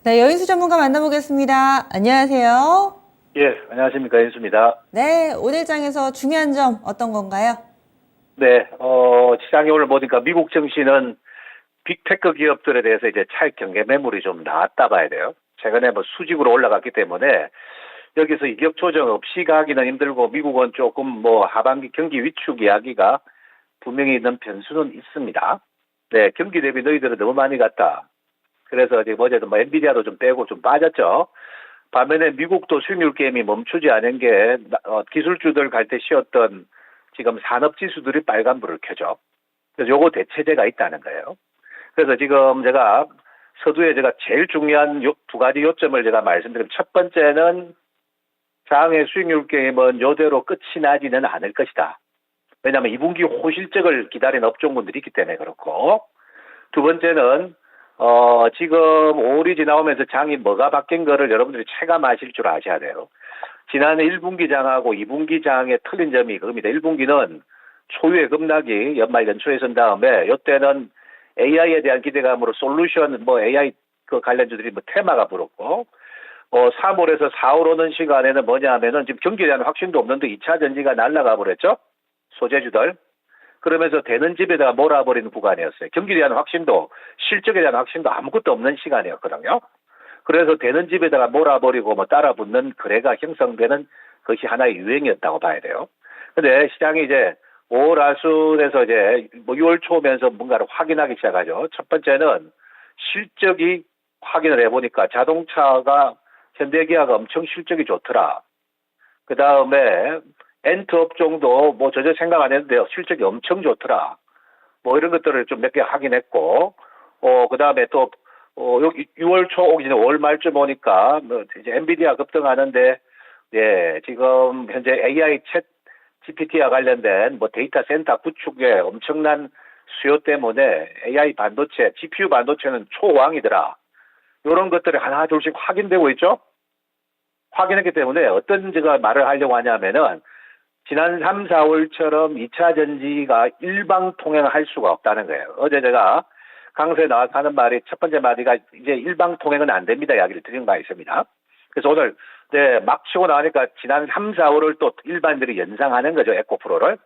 네, 여인수 전문가 만나보겠습니다. 안녕하세요. 예, 안녕하십니까. 인수입니다. 네, 오늘 장에서 중요한 점 어떤 건가요? 네, 시장에 오늘 보니까 미국 증시는 빅테크 기업들에 대해서 이제 차익 경계 매물이 좀 나왔다 봐야 돼요. 최근에 뭐 수직으로 올라갔기 때문에 여기서 이격 조정 없이 가기는 힘들고 미국은 조금 뭐 하반기 경기 위축 이야기가 분명히 있는 변수는 있습니다. 네, 경기 대비 너희들은 너무 많이 갔다. 그래서 지금 어제도 뭐 엔비디아도 좀 빼고 좀 빠졌죠. 반면에 미국도 수익률 게임이 멈추지 않은 게 기술주들 갈 때 쉬었던 지금 산업 지수들이 빨간불을 켜죠. 그래서 요거 대체제가 있다는 거예요. 그래서 지금 제가 서두에 제가 제일 중요한 두 가지 요점을 제가 말씀드리면 첫 번째는 장의 수익률 게임은 요대로 끝이 나지는 않을 것이다. 왜냐하면 2분기 호실적을 기다린 업종군들이 있기 때문에 그렇고 두 번째는 지금 5월이 지나오면서 장이 뭐가 바뀐 거를 여러분들이 체감하실 줄 아셔야 돼요. 지난 1분기 장하고 2분기 장의 틀린 점이 그겁니다. 1분기는 초유의 급락이 연말 연초에 선 다음에 이때는 AI에 대한 기대감으로 솔루션 뭐 AI 그 관련주들이 뭐 테마가 불었고 3월에서 4월 오는 시간에는 뭐냐 하면은 지금 경기에 대한 확신도 없는데 2차 전지가 날아가 버렸죠. 소재주들. 그러면서 되는 집에다가 몰아버리는 구간이었어요. 경기에 대한 확신도 실적에 대한 확신도 아무것도 없는 시간이었거든요. 그래서 되는 집에다가 몰아버리고 뭐 따라붙는 거래가 형성되는 것이 하나의 유행이었다고 봐야 돼요. 근데 시장이 이제 5월 하순에서 이제 뭐 6월 초면서 뭔가를 확인하기 시작하죠. 첫 번째는 실적이 확인을 해보니까 자동차가 현대기아가 엄청 실적이 좋더라. 그 다음에 엔트 업종도 뭐 전혀 생각 안 했는데요. 실적이 엄청 좋더라. 뭐 이런 것들을 좀 몇 개 확인했고, 그 다음에 또, 6월 초 오기 전에 5월 말쯤 오니까, 뭐 이제 엔비디아 급등하는데, 예, 지금 현재 AI 챗 GPT와 관련된 뭐 데이터 센터 구축에 엄청난 수요 때문에 AI 반도체, GPU 반도체는 초왕이더라. 이런 것들이 하나 둘씩 확인되고 있죠? 확인했기 때문에 어떤 제가 말을 하려고 하냐면은, 지난 3, 4월처럼 2차 전지가 일방 통행을 할 수가 없다는 거예요. 어제 제가 강서에 나와서 하는 말이 첫 번째 마디가 이제 일방 통행은 안 됩니다. 이야기를 드린 바 있습니다. 그래서 오늘 네, 막 치고 나오니까 지난 3, 4월을 또 일반들이 연상하는 거죠. 에코프로를.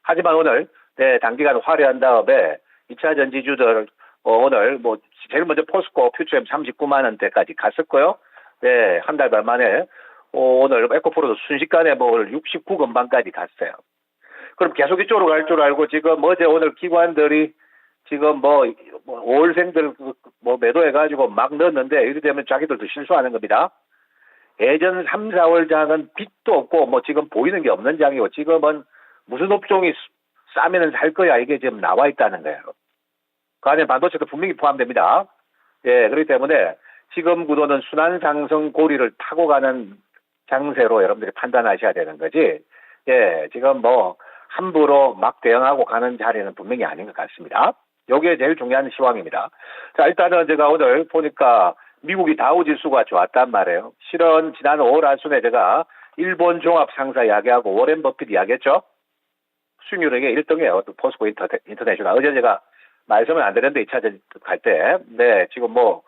하지만 오늘 네, 단기간 화려한 다음에 2차 전지주들 오늘 뭐 제일 먼저 포스코 퓨처엠 39만 원대까지 갔었고요. 네, 한 달 반 만에 오늘 에코프로도 순식간에 뭐 69건방까지 갔어요. 그럼 계속 이쪽으로 갈 줄 알고 지금 어제 오늘 기관들이 지금 뭐 5월생들 뭐 매도해가지고 막 넣었는데 이렇게 되면 자기들도 실수하는 겁니다. 예전 3, 4월 장은 빚도 없고 뭐 지금 보이는 게 없는 장이고 지금은 무슨 업종이 싸면은 살 거야 이게 지금 나와 있다는 거예요. 그 안에 반도체도 분명히 포함됩니다. 예, 그렇기 때문에 지금 구도는 순환 상승 고리를 타고 가는 장세로 여러분들이 판단하셔야 되는 거지. 예, 지금 뭐 함부로 막 대응하고 가는 자리는 분명히 아닌 것 같습니다. 요게 제일 중요한 시황입니다. 자, 일단은 제가 오늘 보니까 미국이 다우지수가 좋았단 말이에요. 실은 지난 5월 하순에 제가 일본 종합 상사 이야기하고 워렌 버핏 이야기했죠. 수익률에게 1등이에요. 포스코 인터내셔널. 어제 제가 말씀을 안 드렸는데 2차 전 갈 때. 네, 지금 뭐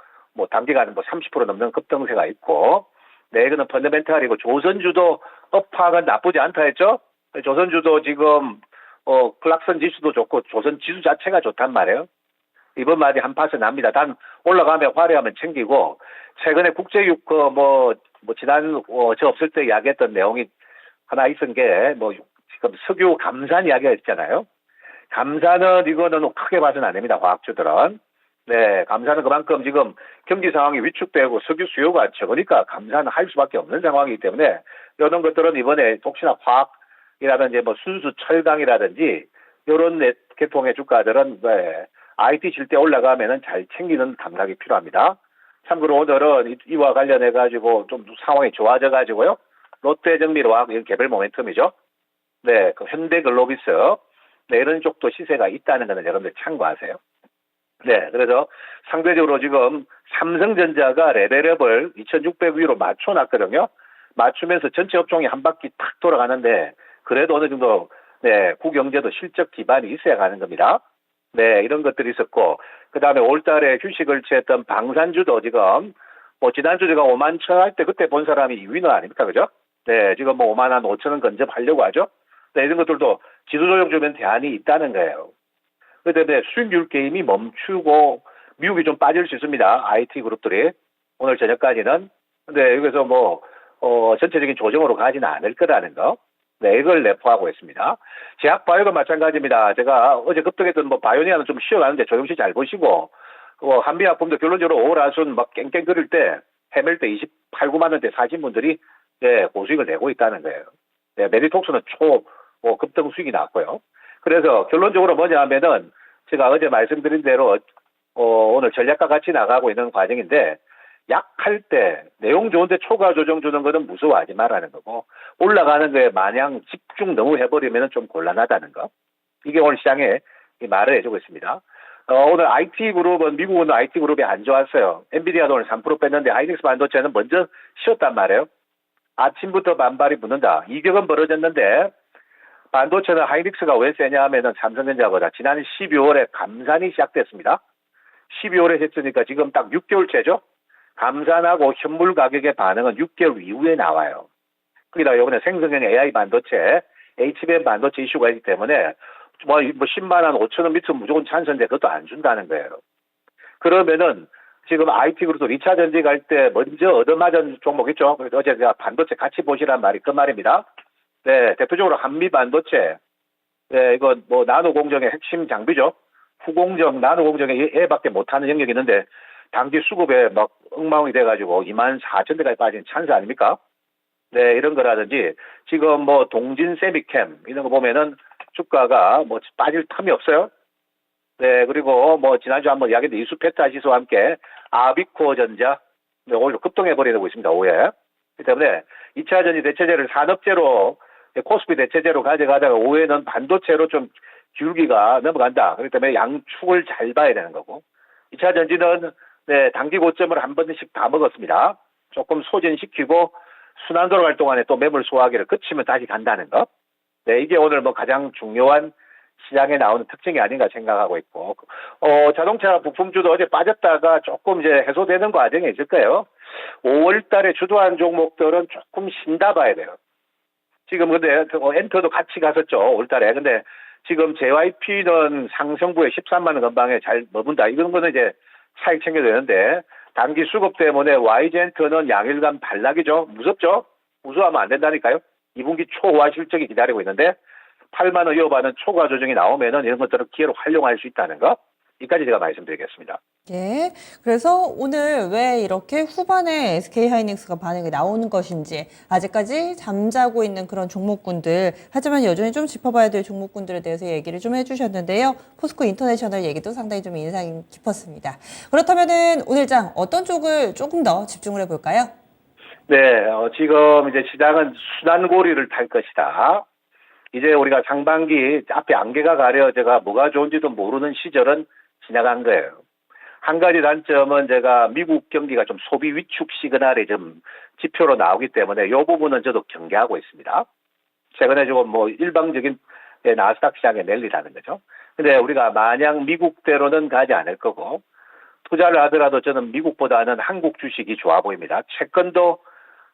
단기간에 뭐 30% 넘는 급등세가 있고, 네, 이거는 펀더멘탈이고, 조선주도 업황은 나쁘지 않다 했죠? 조선주도 지금, 플락선 지수도 좋고, 조선 지수 자체가 좋단 말이에요. 이번 말이 한파서 납니다. 단, 올라가면 화려하면 챙기고, 최근에 국제유가, 지난, 저 없을 때 이야기했던 내용이 하나 있은 게, 지금 석유 감산 이야기가 있잖아요. 감산은 이거는 크게 봐서는 안 됩니다. 과학주들은. 네, 감산은 그만큼 지금 경기 상황이 위축되고 석유 수요가 적으니까 감산을 할 수밖에 없는 상황이기 때문에 이런 것들은 이번에 혹시나 화학이라든지 뭐 순수 철강이라든지 이런 계통의 주가들은 네, IT 질 때 올라가면은 잘 챙기는 감각이 필요합니다. 참고로 오늘은 이와 관련해 가지고 좀 상황이 좋아져 가지고요. 롯데정밀화학 개별 모멘텀이죠. 네, 그 현대글로비스 네, 이런 쪽도 시세가 있다는 것은 여러분들 참고하세요. 네, 그래서 상대적으로 지금 삼성전자가 레벨업을 2600 위로 맞춰놨거든요. 맞추면서 전체 업종이 한 바퀴 탁 돌아가는데 그래도 어느 정도 네, 국영제도 실적 기반이 있어야 가는 겁니다. 네, 이런 것들이 있었고 그 다음에 올달에 휴식을 취했던 방산주도 지금 뭐 지난주 제가 5만 천 할 때 그때 본 사람이 위너 아닙니까? 그죠? 네, 지금 뭐 5만 한 5천 원 근접하려고 하죠. 네, 이런 것들도 지수 조정 주면 대안이 있다는 거예요. 그런데 수익률 게임이 멈추고 미국이 좀 빠질 수 있습니다. IT 그룹들이 오늘 저녁까지는. 근데 여기서 뭐 전체적인 조정으로 가지는 않을 거라는 거. 네, 이걸 내포하고 있습니다. 제약 바이오가 마찬가지입니다. 제가 어제 급등했던 뭐 바이오니아는 좀 쉬어가는데 조금씩 잘 보시고, 한미약품도 결론적으로 오라순 막 깽깽거릴 때, 헤맬 때 28, 9만 원대 사신 분들이, 네, 고수익을 내고 있다는 거예요. 네, 메디톡스는 급등 수익이 났고요. 그래서 결론적으로 뭐냐 하면은, 제가 어제 말씀드린 대로, 오늘 전략과 같이 나가고 있는 과정인데, 약할 때 내용 좋은데 초과 조정 주는 거는 무서워하지 말라는 거고, 올라가는 거에 마냥 집중 너무 해버리면 좀 곤란하다는 거. 이게 오늘 시장에 말을 해주고 있습니다. 오늘 IT 그룹은 미국은 IT 그룹이 안 좋았어요. 엔비디아도 오늘 3% 뺐는데 하이닉스 반도체는 먼저 쉬었단 말이에요. 아침부터 반발이 붙는다. 이격은 벌어졌는데 반도체는 하이닉스가 왜 세냐 하면은 삼성전자보다 지난 12월에 감산이 시작됐습니다. 12월에 했으니까 지금 딱 6개월째죠. 감산하고 현물 가격의 반응은 6개월 이후에 나와요. 거기다 이번에 생성형 AI 반도체, HBM 반도체 이슈가 있기 때문에 뭐 10만 원, 5천 원 밑으로 무조건 찬스인데 그것도 안 준다는 거예요. 그러면은 지금 IT 그룹도 2차 전지 갈 때 먼저 얻어맞은 종목 있죠. 그래서 어제 제가 반도체 같이 보시란 말이 그 말입니다. 네, 대표적으로 한미 반도체, 네, 이거 뭐 나노 공정의 핵심 장비죠. 후공정, 나노 공정에 얘밖에 못하는 영역이 있는데 단기 수급에 막 엉망이 돼가지고 2만 4천 대까지 빠진 찬스 아닙니까? 네, 이런 거라든지 지금 뭐 동진 세미캠 이런 거 보면은 주가가 뭐 빠질 틈이 없어요. 네, 그리고 뭐 지난주 한번 이야기했는데 이수페타 지수와 함께 아비코어 전자 네, 오히려 급등해 버리고 있습니다. 오후에. 그렇기 때문에 2차 전지 대체제를 산업재로 코스피 대체제로 가져가다가 오후에는 반도체로 좀 기울기가 넘어간다. 그렇기 때문에 양축을 잘 봐야 되는 거고 2차 전지는 네, 단기 고점을 한 번씩 다 먹었습니다. 조금 소진시키고 순환 돌아갈 동안에 또 매물 소화기를 그치면 다시 간다는 거. 네, 이게 오늘 뭐 가장 중요한 시장에 나오는 특징이 아닌가 생각하고 있고, 자동차 부품주도 어제 빠졌다가 조금 이제 해소되는 과정에 있을 거예요. 5월 달에 주도한 종목들은 조금 쉰다 봐야 돼요. 지금 근데 엔터도 같이 갔었죠, 5월 달에. 근데 지금 JYP는 상승부에 13만 원 근방에 잘 머문다. 이런 거는 이제 차익 챙겨야 되는데, 단기 수급 때문에 Y젠트는 양일간 반락이죠. 무섭죠? 무서워하면 안 된다니까요. 2분기 초과 실적이 기다리고 있는데 8만 원 이어받는 초과 조정이 나오면은 이런 것들을 기회로 활용할 수 있다는 거. 이까지 제가 말씀드리겠습니다. 예. 그래서 오늘 왜 이렇게 후반에 SK하이닉스가 반응이 나오는 것인지 아직까지 잠자고 있는 그런 종목군들 하지만 여전히 좀 짚어봐야 될 종목군들에 대해서 얘기를 좀 해주셨는데요. 포스코 인터내셔널 얘기도 상당히 좀 인상이 깊었습니다. 그렇다면은 오늘 장 어떤 쪽을 조금 더 집중을 해볼까요? 네, 지금 이제 시장은 순환고리를 탈 것이다. 이제 우리가 상반기 앞에 안개가 가려져가 뭐가 좋은지도 모르는 시절은 지나간 거예요. 한 가지 단점은 제가 미국 경기가 좀 소비 위축 시그널이 좀 지표로 나오기 때문에 이 부분은 저도 경계하고 있습니다. 최근에 조금 뭐 일방적인 나스닥 시장에 랠리라는 거죠. 근데 우리가 마냥 미국대로는 가지 않을 거고 투자를 하더라도 저는 미국보다는 한국 주식이 좋아 보입니다. 채권도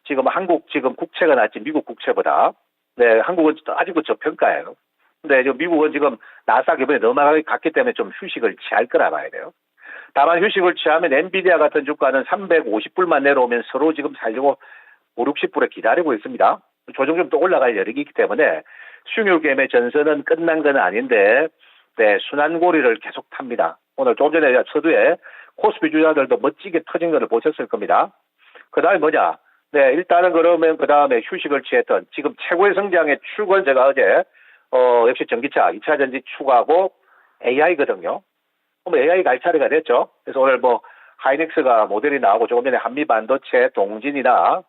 지금 한국 지금 국채가 낫지 미국 국채보다. 네, 한국은 아직도 저평가예요. 근데 지금 미국은 지금 나스닥 이번에 넘어가게 갔기 때문에 좀 휴식을 취할 거라 봐야 돼요. 다만 휴식을 취하면 엔비디아 같은 주가는 350불만 내려오면 서로 지금 살려고 5, 60불에 기다리고 있습니다. 조정 좀 또 올라갈 여력이 있기 때문에 수익률 게임의 전선은 끝난 건 아닌데 네, 순환고리를 계속 탑니다. 오늘 조금 전에 서두에 코스피 주자들도 멋지게 터진 것을 보셨을 겁니다. 그 다음에 뭐냐? 네, 일단은 그러면 그 다음에 휴식을 취했던 지금 최고의 성장의 축은 제가 어제 역시 전기차, 2차 전지 축하고 AI거든요. 그럼 AI 갈 차례가 됐죠. 그래서 오늘 뭐 하이닉스가 모델이 나오고 조금 전에 한미 반도체, 동진이나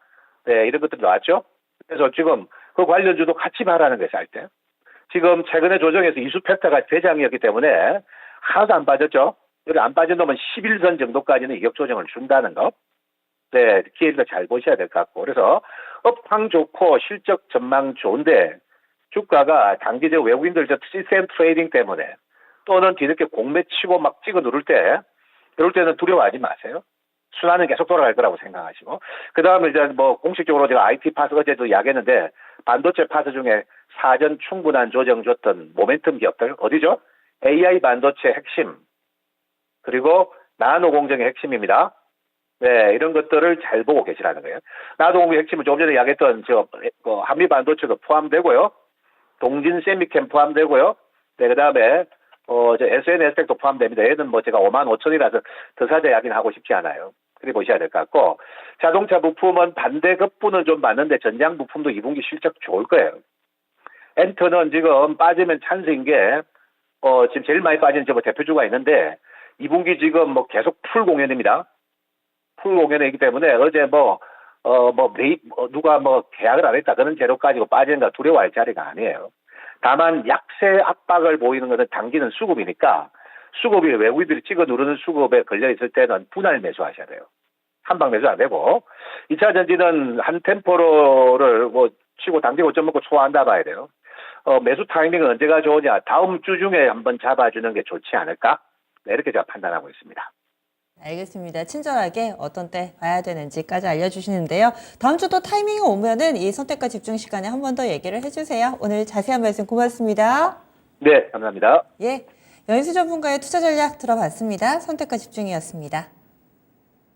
네, 이런 것들이 나왔죠. 그래서 지금 그 관련주도 같이 봐라는 거예요, 살 때. 지금 최근에 조정에서 이수페타가 대장이었기 때문에 하나도 안 빠졌죠. 여기 안 빠진 놈은 11선 정도까지는 이격 조정을 준다는 거. 네, 기회를 잘 보셔야 될 것 같고. 그래서 업황 좋고 실적 전망 좋은데 주가가 단기적 외국인들 시스템 트레이딩 때문에 또는 뒤늦게 공매 치고 막 찍어 누를 때 이럴 때는 두려워하지 마세요. 순환은 계속 돌아갈 거라고 생각하시고, 그 다음에 이제 뭐 공식적으로 제가 IT 파스 어제도 이야기했는데, 반도체 파스 중에 사전 충분한 조정 줬던 모멘텀 기업들 어디죠? AI 반도체 핵심, 그리고 나노 공정의 핵심입니다. 네, 이런 것들을 잘 보고 계시라는 거예요. 나노 공정의 핵심은 조금 전에 이야기했던 한미 반도체도 포함되고요, 동진 세미캠 포함되고요. 네, 그 다음에 SNS텍도 포함됩니다. 얘는 뭐 제가 55,000이라서 더 자세히 이야기는 하고 싶지 않아요. 그렇게 보셔야 될 것 같고, 자동차 부품은 반대 급부는 좀 맞는데 전장 부품도 2분기 실적 좋을 거예요. 엔터는 지금 빠지면 찬스인 게, 지금 제일 많이 빠지는 뭐 대표주가 있는데, 2분기 지금 뭐 계속 풀 공연입니다. 풀 공연이기 때문에 어제 누가 계약을 안 했다 그런 재료 가지고 빠지는가 두려워할 자리가 아니에요. 다만 약세 압박을 보이는 것은 당기는 수급이니까, 수급이 외국인들이 찍어 누르는 수급에 걸려 있을 때는 분할 매수하셔야 돼요. 한방 매수 안 되고, 2차 전지는 한 템포를 치고 당기고 좀 먹고 소화한다 봐야 돼요. 매수 타이밍은 언제가 좋으냐? 다음 주 중에 한번 잡아주는 게 좋지 않을까? 네, 이렇게 제가 판단하고 있습니다. 알겠습니다. 친절하게 어떤 때 봐야 되는지까지 알려주시는데요. 다음 주도 타이밍이 오면은 이 선택과 집중 시간에 한 번 더 얘기를 해주세요. 오늘 자세한 말씀 고맙습니다. 네, 감사합니다. 예, 연수 전문가의 투자 전략 들어봤습니다. 선택과 집중이었습니다.